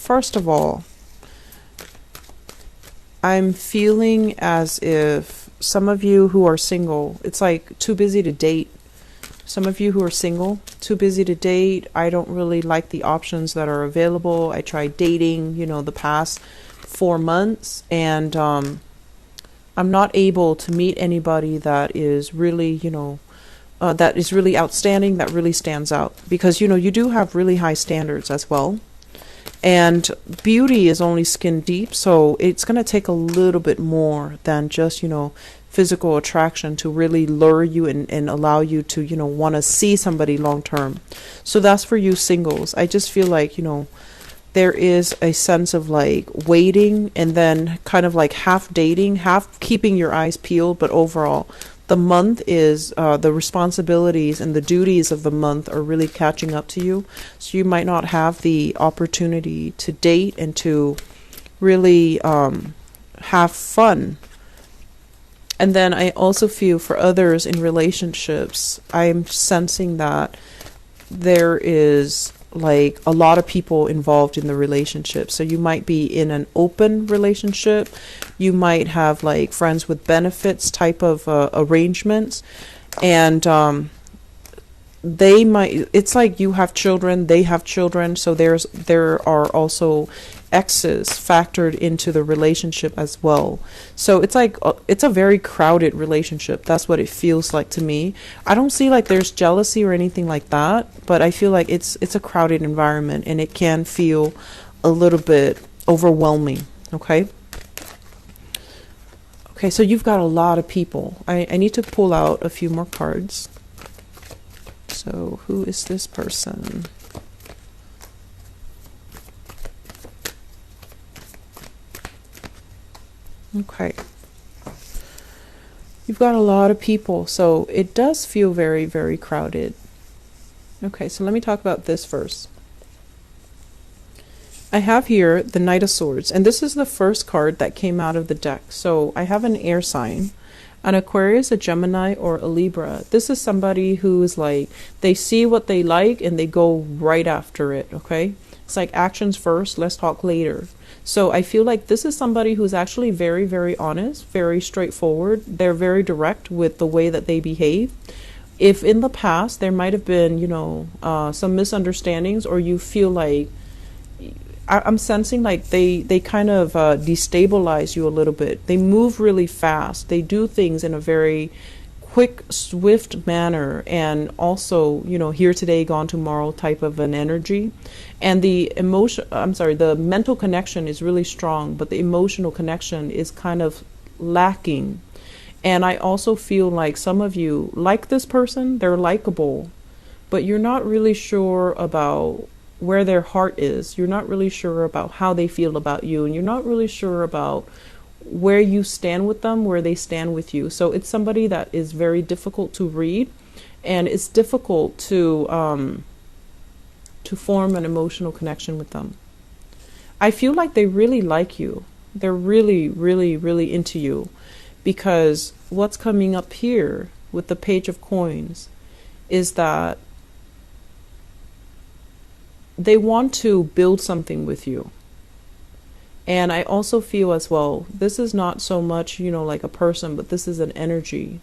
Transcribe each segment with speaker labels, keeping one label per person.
Speaker 1: first of all, I'm feeling as if some of you who are single, it's like too busy to date. Some of you who are single, too busy to date. I don't really like the options that are available. I tried dating, the past 4 months, and I'm not able to meet anybody that is really, that is really outstanding, that really stands out. Because, you do have really high standards as well. And beauty is only skin deep, so it's going to take a little bit more than just, physical attraction to really lure you and allow you to, want to see somebody long term. So that's for you singles. I just feel like, there is a sense of like waiting and then kind of like half dating, half keeping your eyes peeled, but overall the month is the responsibilities and the duties of the month are really catching up to you. So you might not have the opportunity to date and to really have fun. And then I also feel for others in relationships, I'm sensing that there is like a lot of people involved in the relationship. So you might be in an open relationship. You might have like friends with benefits type of arrangements. And it's like you have children, they have children. So there are also exes factored into the relationship as well. So it's like it's a very crowded relationship. That's what it feels like to me. I don't see like there's jealousy or anything like that, but I feel like it's a crowded environment and it can feel a little bit overwhelming. Okay, so you've got a lot of people. I need to pull out a few more cards. So who is this person? Okay. You've got a lot of people, so it does feel very, very crowded. Okay, so let me talk about this first. I have here the Knight of Swords, and this is the first card that came out of the deck. So I have an air sign, an Aquarius, a Gemini, or a Libra. This is somebody who is like, they see what they like and they go right after it, okay? It's like actions first, let's talk later. So I feel like this is somebody who's actually very, very honest, very straightforward. They're very direct with the way that they behave. If in the past there might have been, some misunderstandings, or you feel like, I'm sensing like they kind of destabilize you a little bit. They move really fast. They do things in a very quick, swift manner, and also, here today, gone tomorrow type of an energy. And the mental connection is really strong, but the emotional connection is kind of lacking. And I also feel like some of you like this person, they're likable, but you're not really sure about where their heart is. You're not really sure about how they feel about you, and you're not really sure about where you stand with them, where they stand with you. So it's somebody that is very difficult to read, and it's difficult to form an emotional connection with them. I feel like they really like you. They're really, really, really into you, because what's coming up here with the Page of Coins is that they want to build something with you. And I also feel as well, this is not so much, like a person, but this is an energy.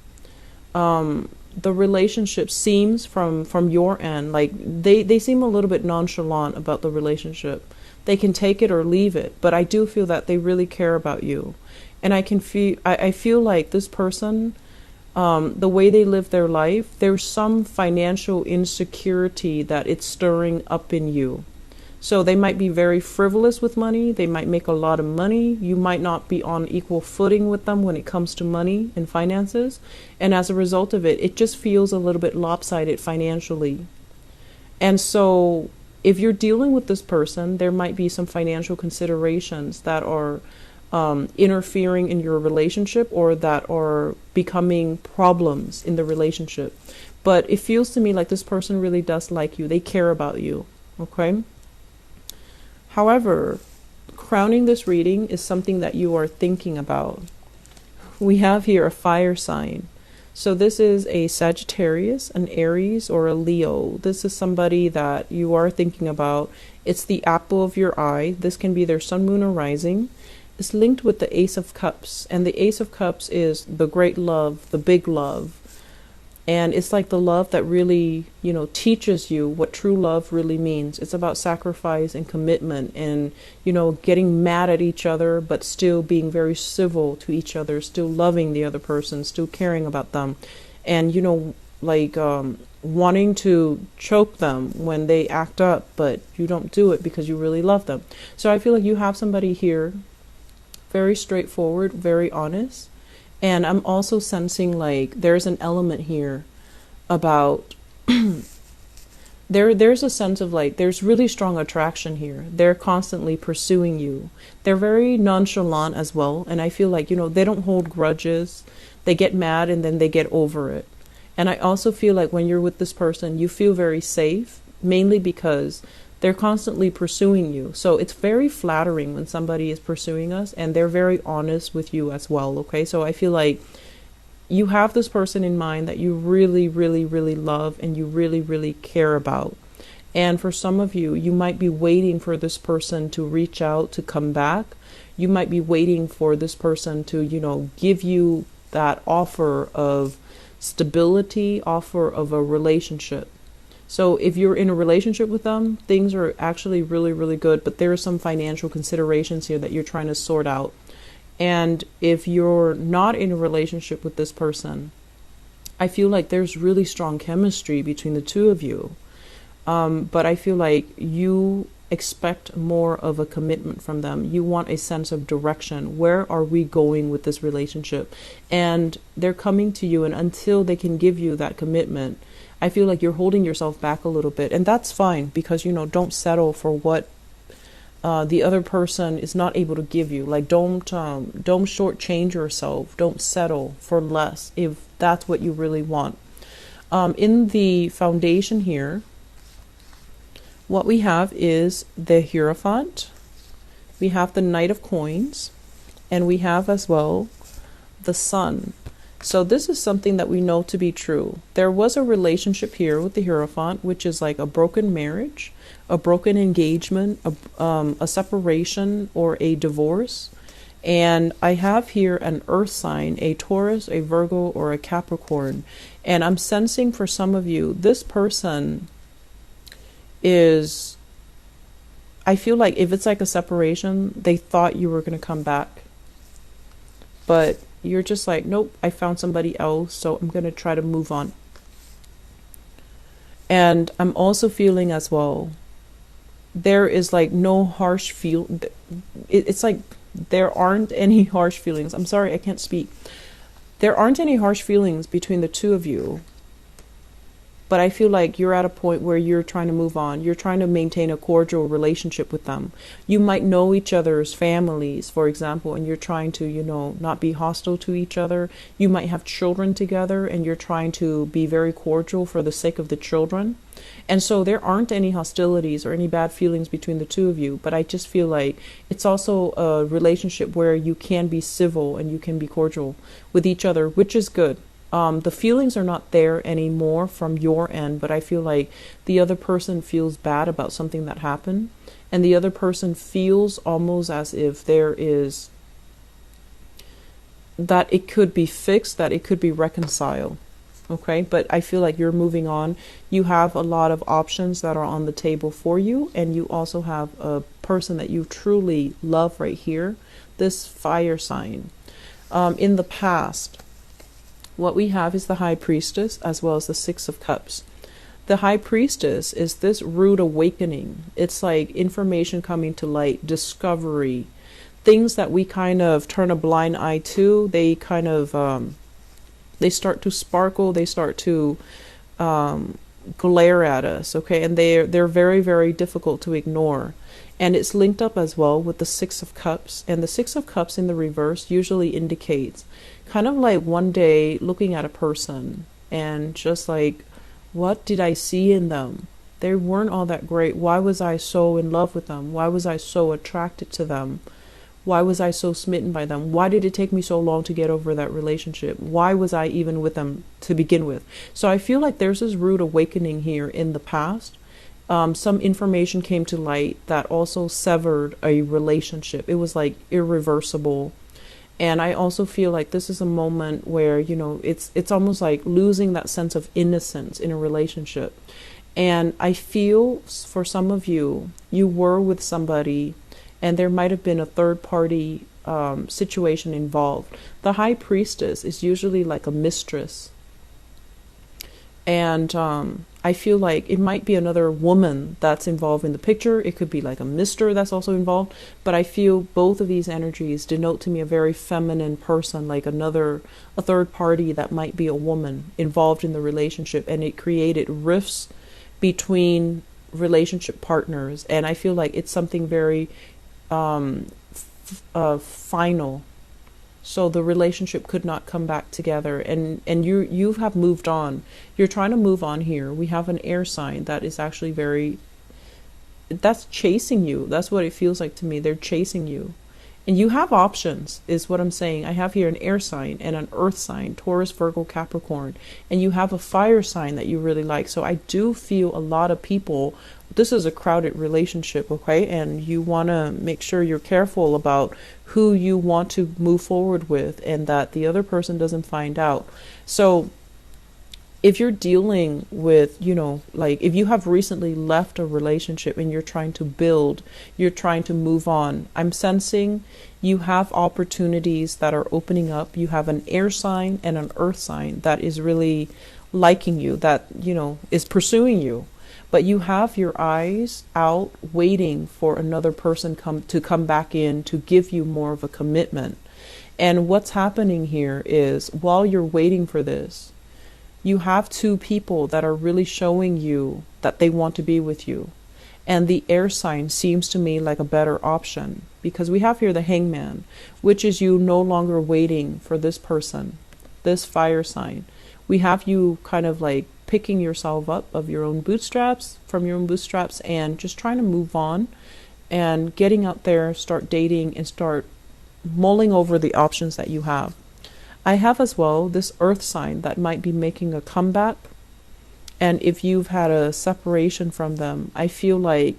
Speaker 1: The relationship seems from your end, like they seem a little bit nonchalant about the relationship. They can take it or leave it, but I do feel that they really care about you. And I feel like this person, the way they live their life, there's some financial insecurity that it's stirring up in you. So they might be very frivolous with money. They might make a lot of money. You might not be on equal footing with them when it comes to money and finances. And as a result of it, it just feels a little bit lopsided financially. And so if you're dealing with this person, there might be some financial considerations that are interfering in your relationship, or that are becoming problems in the relationship. But it feels to me like this person really does like you. They care about you. Okay? However, crowning this reading is something that you are thinking about. We have here a fire sign. So this is a Sagittarius, an Aries, or a Leo. This is somebody that you are thinking about. It's the apple of your eye. This can be their sun, moon, or rising. It's linked with the Ace of Cups. And the Ace of Cups is the great love, the big love. And it's like the love that really, teaches you what true love really means. It's about sacrifice and commitment and, getting mad at each other, but still being very civil to each other, still loving the other person, still caring about them. And, wanting to choke them when they act up, but you don't do it because you really love them. So I feel like you have somebody here, very straightforward, very honest. And I'm also sensing like there's an element here about there's a sense of like there's really strong attraction here. They're constantly pursuing you. They're very nonchalant as well. And I feel like, they don't hold grudges. They get mad and then they get over it. And I also feel like when you're with this person, you feel very safe, mainly because they're constantly pursuing you. So it's very flattering when somebody is pursuing us and they're very honest with you as well. Okay. So I feel like you have this person in mind that you really, really, really love and you really, really care about. And for some of you, you might be waiting for this person to reach out, to come back. You might be waiting for this person to, give you that offer of stability, offer of a relationship. So if you're in a relationship with them, things are actually really, really good, but there are some financial considerations here that you're trying to sort out. And if you're not in a relationship with this person, I feel like there's really strong chemistry between the two of you. But I feel like you expect more of a commitment from them. You want a sense of direction. Where are we going with this relationship? And they're coming to you, and until they can give you that commitment, I feel like you're holding yourself back a little bit. And that's fine because, don't settle for what the other person is not able to give you. Like, don't shortchange yourself. Don't settle for less if that's what you really want. In the foundation here, what we have is the Hierophant. We have the Knight of Coins. And we have as well the Sun. So this is something that we know to be true. There was a relationship here with the Hierophant, which is like a broken marriage, a broken engagement, a separation, or a divorce. And I have here an earth sign, a Taurus, a Virgo, or a Capricorn. And I'm sensing for some of you, this person is, I feel like if it's like a separation, they thought you were going to come back. But you're just like, nope, I found somebody else, so I'm going to try to move on. And I'm also feeling as well, there is like no harsh feel. It's like there aren't any harsh feelings. I'm sorry, I can't speak. There aren't any harsh feelings between the two of you. But I feel like you're at a point where you're trying to move on. You're trying to maintain a cordial relationship with them. You might know each other's families, for example, and you're trying to, not be hostile to each other. You might have children together and you're trying to be very cordial for the sake of the children. And so there aren't any hostilities or any bad feelings between the two of you. But I just feel like it's also a relationship where you can be civil and you can be cordial with each other, which is good. The feelings are not there anymore from your end, but I feel like the other person feels bad about something that happened, and the other person feels almost as if there is, that it could be fixed, that it could be reconciled. Okay, but I feel like you're moving on. You have a lot of options that are on the table for you, and you also have a person that you truly love right here, this fire sign. In the past, what we have is the High Priestess as well as the Six of Cups. The High Priestess is this rude awakening. It's like information coming to light, discovery, things that we kind of turn a blind eye to. They kind of, they start to sparkle. They start to glare at us. Okay, and they're very, very difficult to ignore. And it's linked up as well with the Six of Cups. And the Six of Cups in the reverse usually indicates kind of like one day looking at a person and just like, what did I see in them? They weren't all that great. Why was I so in love with them? Why was I so attracted to them? Why was I so smitten by them? Why did it take me so long to get over that relationship? Why was I even with them to begin with? So I feel like there's this rude awakening here in the past. Some information came to light that also severed a relationship. It was like irreversible. And I also feel like this is a moment where, it's almost like losing that sense of innocence in a relationship. And I feel for some of you, you were with somebody and there might have been a third party situation involved. The high priestess is usually like a mistress. And I feel like it might be another woman that's involved in the picture. It could be like a mister that's also involved. But I feel both of these energies denote to me a very feminine person, like a third party that might be a woman involved in the relationship. And it created rifts between relationship partners. And I feel like it's something very final. So the relationship could not come back together, and you have moved on. You're trying to move on here. We have an air sign that is actually that's chasing you. That's what it feels like to me. They're chasing you. And you have options, is what I'm saying. I have here an air sign and an earth sign, Taurus, Virgo, Capricorn. And you have a fire sign that you really like. So I do feel a lot of people, this is a crowded relationship, okay? And you want to make sure you're careful about who you want to move forward with and that the other person doesn't find out. So if you're dealing with, like if you have recently left a relationship and you're trying to build, you're trying to move on, I'm sensing you have opportunities that are opening up. You have an air sign and an earth sign that is really liking you, that, is pursuing you. But you have your eyes out waiting for another person to come back in to give you more of a commitment. And what's happening here is while you're waiting for this, you have two people that are really showing you that they want to be with you. And the air sign seems to me like a better option because we have here the hangman, which is you no longer waiting for this person, this fire sign. We have you kind of like picking yourself up from your own bootstraps and just trying to move on and getting out there, start dating and start mulling over the options that you have. I have as well this earth sign that might be making a comeback. And if you've had a separation from them, I feel like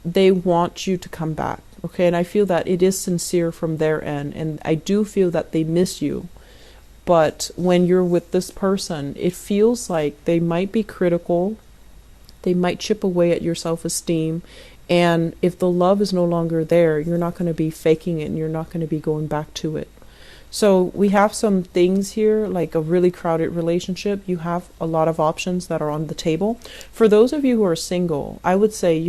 Speaker 1: they want you to come back. Okay. And I feel that it is sincere from their end. And I do feel that they miss you. But when you're with this person, it feels like they might be critical. They might chip away at your self-esteem. And if the love is no longer there, you're not going to be faking it and you're not going to be going back to it. So we have some things here, like a really crowded relationship. You have a lot of options that are on the table. For those of you who are single, I would say,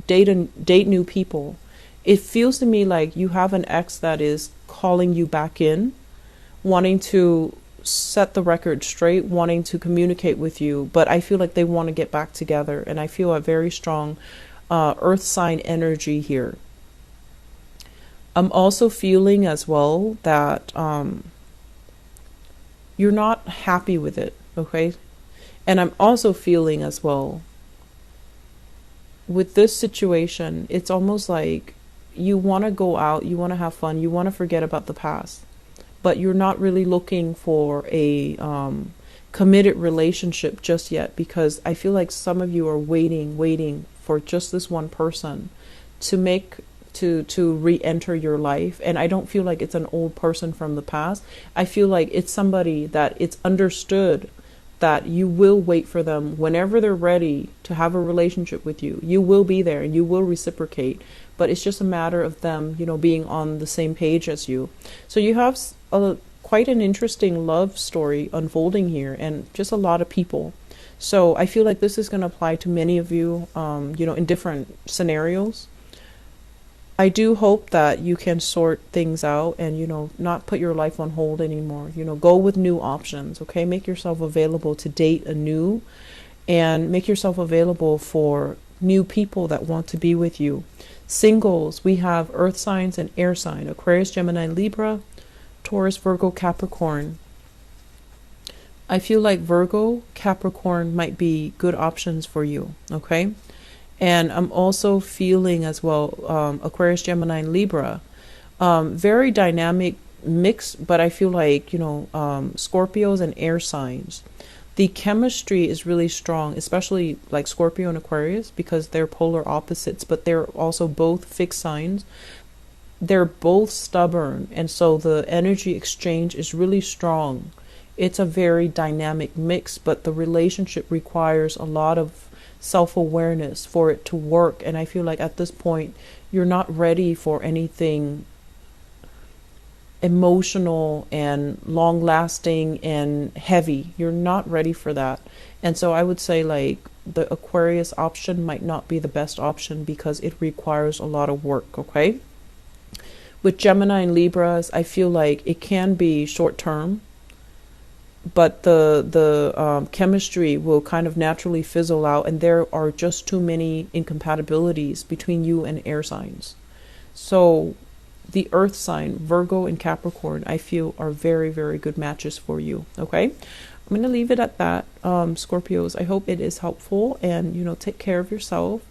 Speaker 1: date new people. It feels to me like you have an ex that is calling you back in, wanting to set the record straight, wanting to communicate with you. But I feel like they want to get back together. And I feel a very strong earth sign energy here. I'm also feeling as well that you're not happy with it, okay? And I'm also feeling as well with this situation, it's almost like you want to go out, you want to have fun, you want to forget about the past, but you're not really looking for a committed relationship just yet because I feel like some of you are waiting for just this one person to re-enter your life. And I don't feel like it's an old person from the past. I feel like it's somebody that it's understood that you will wait for them whenever they're ready to have a relationship with you. You will be there and you will reciprocate, but it's just a matter of them, being on the same page as you. So you have quite an interesting love story unfolding here and just a lot of people. So I feel like this is going to apply to many of you, in different scenarios. I do hope that you can sort things out and, not put your life on hold anymore. Go with new options, okay? Make yourself available to date anew and make yourself available for new people that want to be with you. Singles, we have earth signs and air sign, Aquarius, Gemini, Libra, Taurus, Virgo, Capricorn. I feel like Virgo, Capricorn might be good options for you, okay? And I'm also feeling as well, Aquarius, Gemini, and Libra. Very dynamic mix, but I feel like, Scorpios and air signs. The chemistry is really strong, especially like Scorpio and Aquarius, because they're polar opposites, but they're also both fixed signs. They're both stubborn, and so the energy exchange is really strong. It's a very dynamic mix, but the relationship requires a lot of self-awareness for it to work. And I feel like at this point, you're not ready for anything emotional and long lasting and heavy. You're not ready for that. And so I would say like the Aquarius option might not be the best option because it requires a lot of work, okay? With Gemini and Libras, I feel like it can be short term, but the chemistry will kind of naturally fizzle out, and there are just too many incompatibilities between you and air signs. So the earth sign, Virgo and Capricorn, I feel are very, very good matches for you. Okay. I'm going to leave it at that. Scorpios, I hope it is helpful, and, take care of yourself.